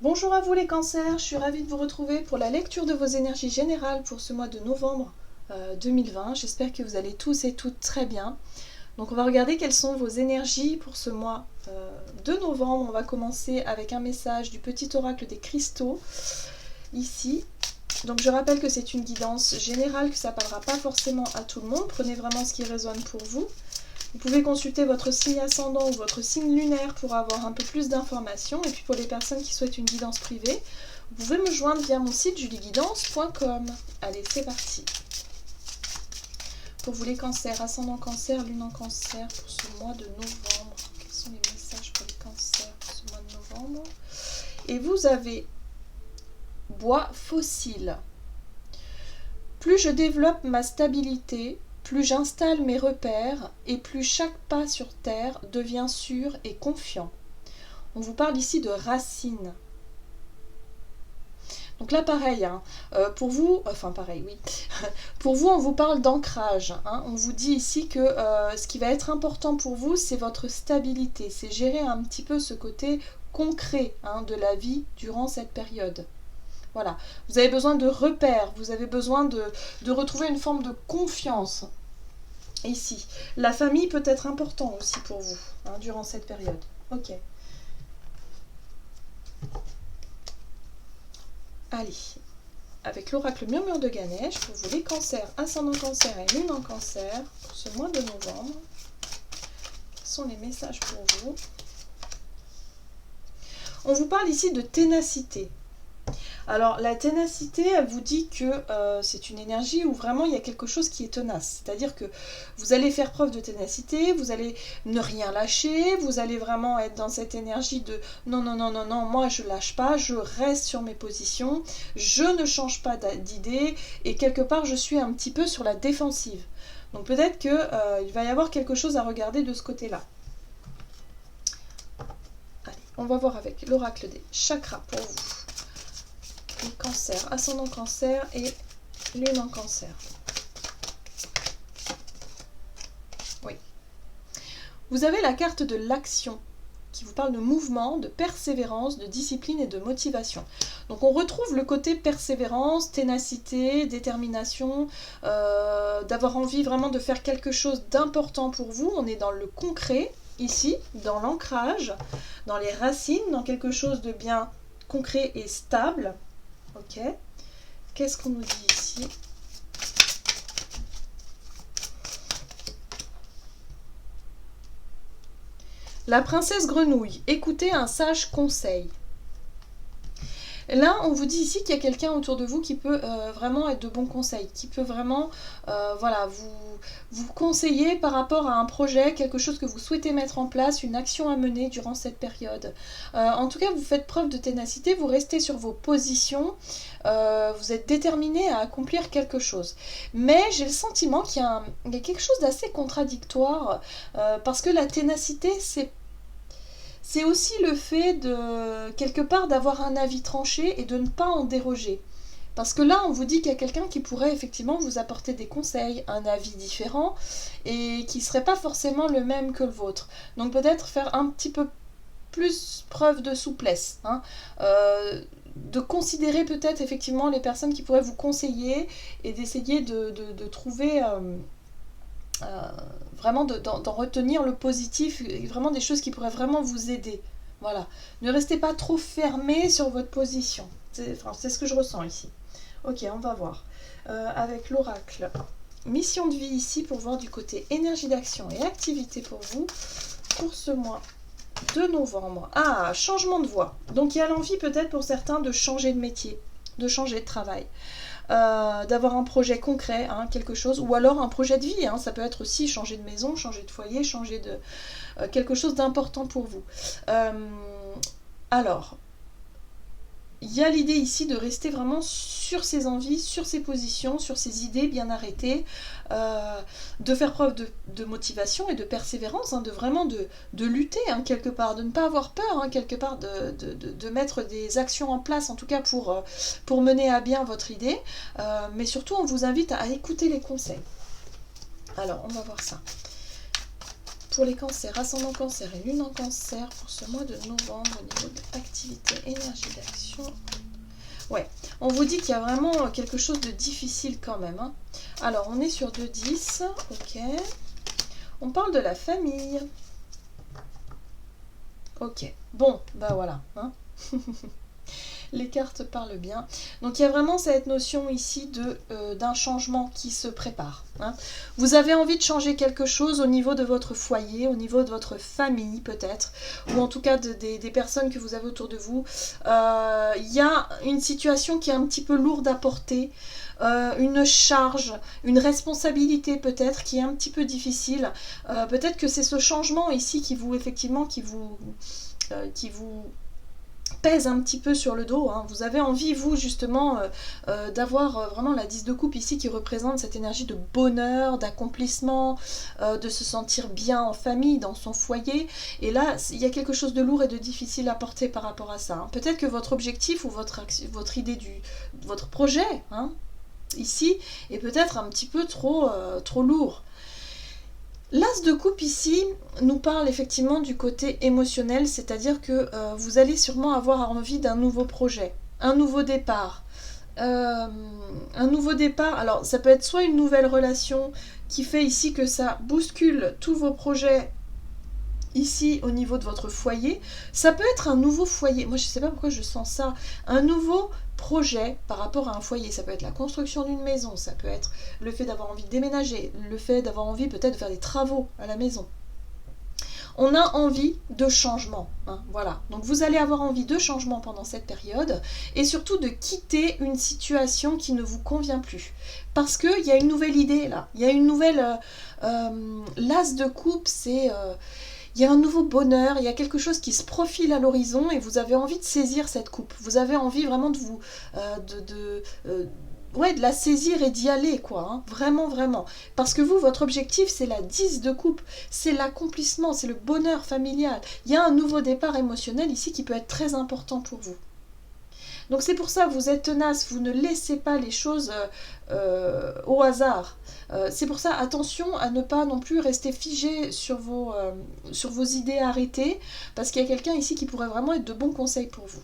Bonjour à vous les cancers, je suis ravie de vous retrouver pour la lecture de vos énergies générales pour ce mois de novembre 2020. J'espère que vous allez tous et toutes très bien. Donc on va regarder quelles sont vos énergies pour ce mois de novembre. On va commencer avec un message du petit oracle des cristaux, ici. Donc je rappelle que c'est une guidance générale, que ça ne parlera pas forcément à tout le monde. Prenez vraiment ce qui résonne pour vous. Vous pouvez consulter votre signe ascendant ou votre signe lunaire pour avoir un peu plus d'informations. Et puis pour les personnes qui souhaitent une guidance privée, vous pouvez me joindre via mon site julieguidance.com. Allez, c'est parti. Pour vous les cancers, ascendant cancer, lune en cancer, pour ce mois de novembre. Quels sont les messages pour les cancers pour ce mois de novembre? Et vous avez bois fossile. Plus je développe ma stabilité, plus j'installe mes repères et plus chaque pas sur terre devient sûr et confiant. On vous parle ici de racines. Donc là pareil, hein, pour vous, enfin pareil oui, pour vous on vous parle d'ancrage. Hein, on vous dit ici que ce qui va être important pour vous c'est votre stabilité, c'est gérer un petit peu ce côté concret de la vie durant cette période. Voilà, vous avez besoin de repères, vous avez besoin de retrouver une forme de confiance. Ici, la famille peut être important aussi pour vous, durant cette période. Ok. Allez, avec l'oracle murmure de Ganesh, pour vous les cancers, ascendant cancer et lune en cancer, pour ce mois de novembre, quels sont les messages pour vous? On vous parle ici de ténacité. Alors la ténacité, elle vous dit que c'est une énergie où vraiment il y a quelque chose qui est tenace. C'est-à-dire que vous allez faire preuve de ténacité, vous allez ne rien lâcher, vous allez vraiment être dans cette énergie de non, non, non, non, non, moi je lâche pas, je reste sur mes positions, je ne change pas d'idée et quelque part je suis un petit peu sur la défensive. Donc peut-être qu'il va y avoir quelque chose à regarder de ce côté-là. Allez, on va voir avec l'oracle des chakras pour vous. Cancer, ascendant cancer et lune en cancer. Oui. Vous avez la carte de l'action qui vous parle de mouvement, de persévérance, de discipline et de motivation. Donc on retrouve le côté persévérance, ténacité, détermination, d'avoir envie vraiment de faire quelque chose d'important pour vous. On est dans le concret ici, dans l'ancrage, dans les racines, dans quelque chose de bien concret et stable. Ok, qu'est-ce qu'on nous dit ici? La princesse grenouille, écoutez un sage conseil. Là, on vous dit ici qu'il y a quelqu'un autour de vous qui peut vraiment être de bons conseils, qui peut vraiment voilà, vous conseiller par rapport à un projet, quelque chose que vous souhaitez mettre en place, une action à mener durant cette période. En tout cas, vous faites preuve de ténacité, vous restez sur vos positions, vous êtes déterminé à accomplir quelque chose. Mais j'ai le sentiment qu'il y a quelque chose d'assez contradictoire, parce que la ténacité, c'est aussi le fait de, quelque part, d'avoir un avis tranché et de ne pas en déroger. Parce que là, on vous dit qu'il y a quelqu'un qui pourrait effectivement vous apporter des conseils, un avis différent, et qui ne serait pas forcément le même que le vôtre. Donc peut-être faire un petit peu plus preuve de souplesse, de considérer peut-être effectivement les personnes qui pourraient vous conseiller, et d'essayer de trouver... vraiment d'en retenir le positif, vraiment des choses qui pourraient vraiment vous aider. Voilà. Ne restez pas trop fermé sur votre position. C'est ce que je ressens ici. Ok, on va voir. Avec l'oracle. Mission de vie ici pour voir du côté énergie d'action et activité pour vous pour ce mois de novembre. Ah, changement de voie. Donc il y a l'envie peut-être pour certains de changer de métier, de changer de travail. D'avoir un projet concret, quelque chose, ou alors un projet de vie, ça peut être aussi changer de maison, changer de foyer, changer de quelque chose d'important pour vous. Alors, il y a l'idée ici de rester vraiment sur ses envies, sur ses positions, sur ses idées bien arrêtées, de faire preuve de motivation et de persévérance, de vraiment de lutter quelque part, de ne pas avoir peur quelque part, de mettre des actions en place, en tout cas pour mener à bien votre idée, mais surtout on vous invite à écouter les conseils. Alors on va voir ça. Pour les cancers, ascendant cancer et lune en cancer, pour ce mois de novembre au niveau de l'activité, énergie d'action. attention. Ouais, on vous dit qu'il y a vraiment quelque chose de difficile quand même. Hein. Alors, on est sur 2-10, ok. On parle de la famille. Ok, bon, bah voilà. Hein. Les cartes parlent bien. Donc il y a vraiment cette notion ici d'un changement qui se prépare. Hein. Vous avez envie de changer quelque chose au niveau de votre foyer, au niveau de votre famille peut-être, ou en tout cas des personnes que vous avez autour de vous. Il y a une situation qui est un petit peu lourde à porter, une charge, une responsabilité peut-être qui est un petit peu difficile. Peut-être que c'est ce changement ici qui vous pèse un petit peu sur le dos. Hein. Vous avez envie, vous, justement, d'avoir vraiment la 10 de coupe ici qui représente cette énergie de bonheur, d'accomplissement, de se sentir bien en famille, dans son foyer. Et là, il y a quelque chose de lourd et de difficile à porter par rapport à ça. Hein. Peut-être que votre objectif ou votre idée votre projet, hein, ici, est peut-être un petit peu trop lourd. L'As de coupe ici nous parle effectivement du côté émotionnel, c'est-à-dire que vous allez sûrement avoir envie d'un nouveau projet, un nouveau départ. Un nouveau départ, alors ça peut être soit une nouvelle relation qui fait ici que ça bouscule tous vos projets ici au niveau de votre foyer, ça peut être un nouveau foyer, moi je ne sais pas pourquoi je sens ça, un nouveau projet par rapport à un foyer, ça peut être la construction d'une maison, ça peut être le fait d'avoir envie de déménager, le fait d'avoir envie peut-être de faire des travaux à la maison. On a envie de changement, hein, voilà. Donc vous allez avoir envie de changement pendant cette période et surtout de quitter une situation qui ne vous convient plus. Parce qu'il y a une nouvelle idée là, il y a une nouvelle... l'As de coupe, c'est... il y a un nouveau bonheur, il y a quelque chose qui se profile à l'horizon et vous avez envie de saisir cette coupe. Vous avez envie vraiment de vous... de la saisir et d'y aller, quoi. Hein. Vraiment, vraiment. Parce que vous, votre objectif, c'est la 10 de coupe. C'est l'accomplissement, c'est le bonheur familial. Il y a un nouveau départ émotionnel ici qui peut être très important pour vous. Donc c'est pour ça que vous êtes tenace, vous ne laissez pas les choses au hasard. C'est pour ça, attention à ne pas non plus rester figé sur vos idées arrêtées, parce qu'il y a quelqu'un ici qui pourrait vraiment être de bons conseils pour vous.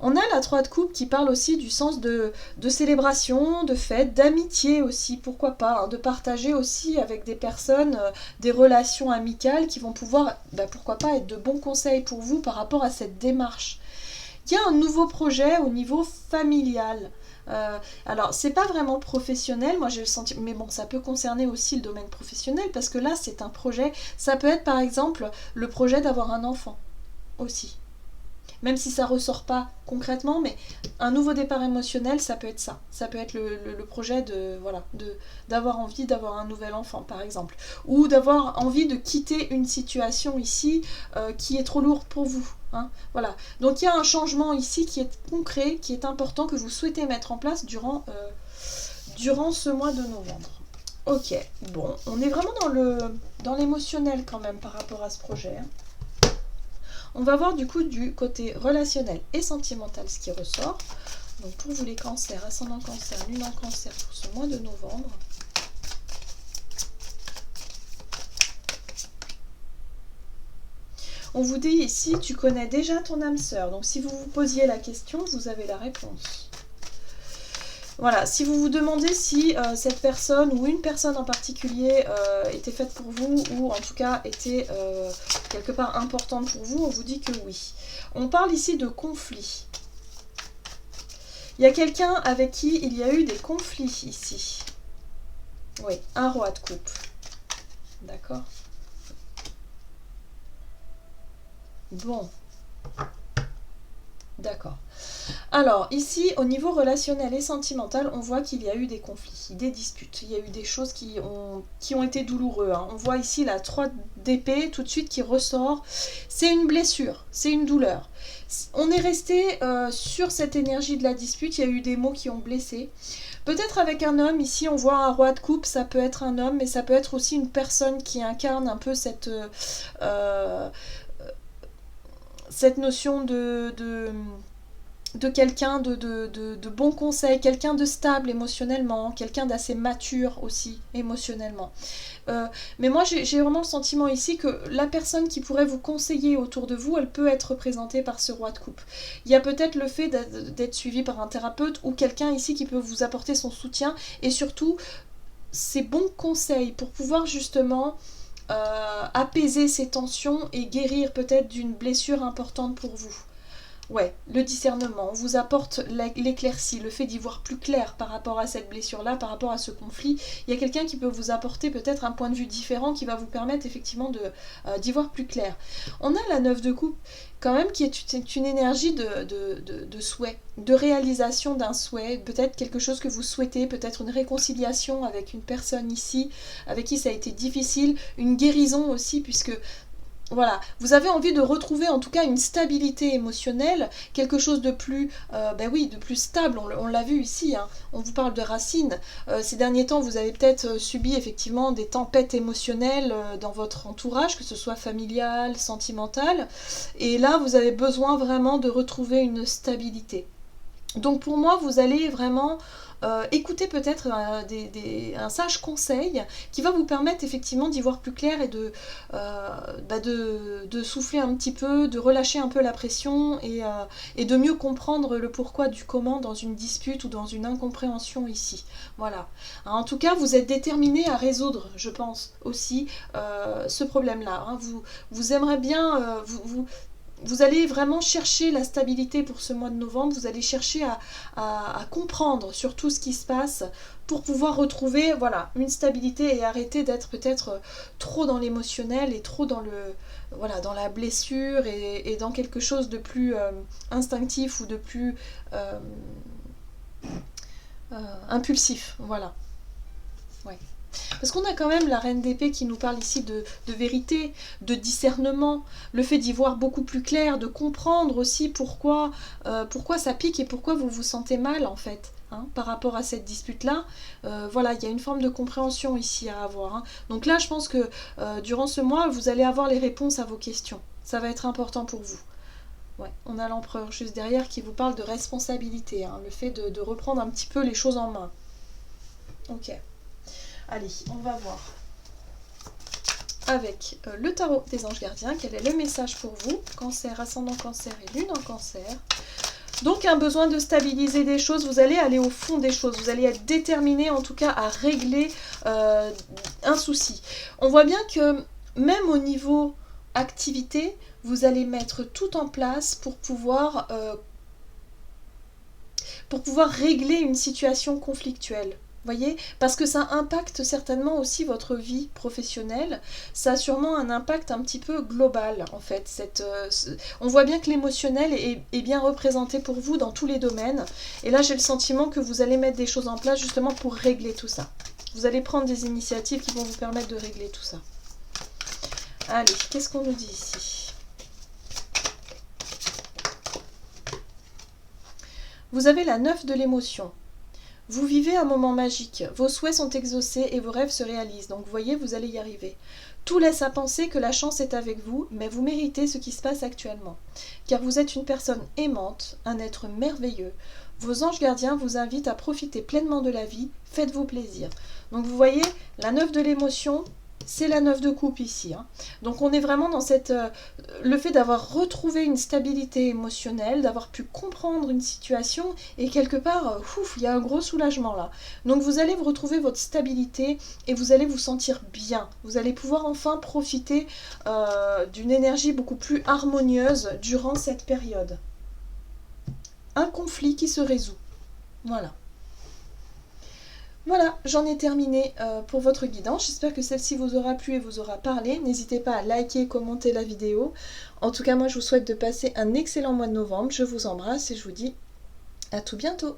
On a la 3 de coupe qui parle aussi du sens de célébration, de fête, d'amitié aussi, pourquoi pas, hein, de partager aussi avec des personnes des relations amicales qui vont pouvoir, pourquoi pas, être de bons conseils pour vous par rapport à cette démarche. Il y a un nouveau projet au niveau familial. Alors, c'est pas vraiment professionnel, moi j'ai le sentiment, mais bon, ça peut concerner aussi le domaine professionnel parce que là, c'est un projet, ça peut être par exemple le projet d'avoir un enfant aussi. Même si ça ressort pas concrètement, mais un nouveau départ émotionnel, ça peut être ça. Ça peut être le projet d'avoir envie d'avoir un nouvel enfant, par exemple. Ou d'avoir envie de quitter une situation ici qui est trop lourde pour vous. Hein, voilà. Donc il y a un changement ici qui est concret, qui est important, que vous souhaitez mettre en place durant ce mois de novembre. Ok, bon, on est vraiment dans l'émotionnel quand même par rapport à ce projet. Hein. On va voir du coup du côté relationnel et sentimental ce qui ressort. Donc pour vous les cancers, ascendant cancer, lune en cancer pour ce mois de novembre. On vous dit ici, tu connais déjà ton âme sœur. Donc si vous vous posiez la question, vous avez la réponse. Voilà, si vous vous demandez si cette personne ou une personne en particulier était faite pour vous ou en tout cas était quelque part importante pour vous, on vous dit que oui. On parle ici de conflits. Il y a quelqu'un avec qui il y a eu des conflits ici. Oui, un roi de coupe. D'accord. Bon. D'accord. Alors, ici, au niveau relationnel et sentimental, on voit qu'il y a eu des conflits, des disputes. Il y a eu des choses qui ont été douloureuses. Hein. On voit ici la 3 d'épée, tout de suite, qui ressort. C'est une blessure, c'est une douleur. On est resté sur cette énergie de la dispute. Il y a eu des mots qui ont blessé. Peut-être avec un homme, ici, on voit un roi de coupe. Ça peut être un homme, mais ça peut être aussi une personne qui incarne un peu cette notion de quelqu'un de bons conseils, quelqu'un de stable émotionnellement, quelqu'un d'assez mature aussi émotionnellement. Mais moi j'ai vraiment le sentiment ici que la personne qui pourrait vous conseiller autour de vous, elle peut être représentée par ce roi de coupe. Il y a peut-être le fait d'être suivi par un thérapeute ou quelqu'un ici qui peut vous apporter son soutien et surtout ces bons conseils pour pouvoir justement apaiser ces tensions et guérir peut-être d'une blessure importante pour vous. Ouais, le discernement, on vous apporte l'éclaircie, le fait d'y voir plus clair par rapport à cette blessure-là, par rapport à ce conflit. Il y a quelqu'un qui peut vous apporter peut-être un point de vue différent qui va vous permettre effectivement d'y voir plus clair. On a la 9 de coupe quand même qui est une énergie de souhait, de réalisation d'un souhait, peut-être quelque chose que vous souhaitez, peut-être une réconciliation avec une personne ici, avec qui ça a été difficile, une guérison aussi puisque... Voilà, vous avez envie de retrouver en tout cas une stabilité émotionnelle, quelque chose de plus, de plus stable, on l'a vu ici, hein. On vous parle de racines. Ces derniers temps, vous avez peut-être subi effectivement des tempêtes émotionnelles dans votre entourage, que ce soit familial, sentimental, et là vous avez besoin vraiment de retrouver une stabilité. Donc pour moi, vous allez vraiment écouter peut-être un sage conseil qui va vous permettre effectivement d'y voir plus clair et de souffler un petit peu, de relâcher un peu la pression et de mieux comprendre le pourquoi du comment dans une dispute ou dans une incompréhension ici. Voilà. En tout cas, vous êtes déterminé à résoudre, je pense, aussi ce problème-là. Hein. Vous aimeriez bien... Vous allez vraiment chercher la stabilité pour ce mois de novembre, vous allez chercher à comprendre sur tout ce qui se passe pour pouvoir retrouver voilà, une stabilité et arrêter d'être peut-être trop dans l'émotionnel et trop dans, dans la blessure et dans quelque chose de plus instinctif ou de plus impulsif. Voilà. Ouais. Parce qu'on a quand même la reine d'épée qui nous parle ici de vérité, de discernement, le fait d'y voir beaucoup plus clair, de comprendre aussi pourquoi ça pique et pourquoi vous vous sentez mal en fait, hein, par rapport à cette dispute-là. Voilà, il y a une forme de compréhension ici à avoir. Hein. Donc là, je pense que durant ce mois, vous allez avoir les réponses à vos questions. Ça va être important pour vous. Ouais, on a l'empereur juste derrière qui vous parle de responsabilité, hein, le fait de reprendre un petit peu les choses en main. Ok. Allez, on va voir avec le tarot des anges gardiens, quel est le message pour vous, cancer, ascendant cancer et lune en cancer. Donc un besoin de stabiliser des choses, vous allez aller au fond des choses, vous allez être déterminé en tout cas à régler un souci. On voit bien que même au niveau activité, vous allez mettre tout en place pour pouvoir régler une situation conflictuelle. Voyez, parce que ça impacte certainement aussi votre vie professionnelle, ça a sûrement un impact un petit peu global en fait. On voit bien que l'émotionnel est bien représenté pour vous dans tous les domaines, et là j'ai le sentiment que vous allez mettre des choses en place justement pour régler tout ça. Vous allez prendre des initiatives qui vont vous permettre de régler tout ça. Allez, qu'est-ce qu'on nous dit ici ? Vous avez la 9 de l'émotion. Vous vivez un moment magique, vos souhaits sont exaucés et vos rêves se réalisent, donc vous voyez, vous allez y arriver. Tout laisse à penser que la chance est avec vous, mais vous méritez ce qui se passe actuellement. Car vous êtes une personne aimante, un être merveilleux. Vos anges gardiens vous invitent à profiter pleinement de la vie, faites-vous plaisir. Donc vous voyez, la 9 de l'émotion, c'est la 9 de coupe ici. Hein. Donc on est vraiment dans le fait d'avoir retrouvé une stabilité émotionnelle, d'avoir pu comprendre une situation et quelque part, il y a un gros soulagement là. Donc vous allez vous retrouver votre stabilité et vous allez vous sentir bien. Vous allez pouvoir enfin profiter d'une énergie beaucoup plus harmonieuse durant cette période. Un conflit qui se résout. Voilà. Voilà, j'en ai terminé pour votre guidance. J'espère que celle-ci vous aura plu et vous aura parlé. N'hésitez pas à liker et commenter la vidéo. En tout cas, moi, je vous souhaite de passer un excellent mois de novembre. Je vous embrasse et je vous dis à tout bientôt.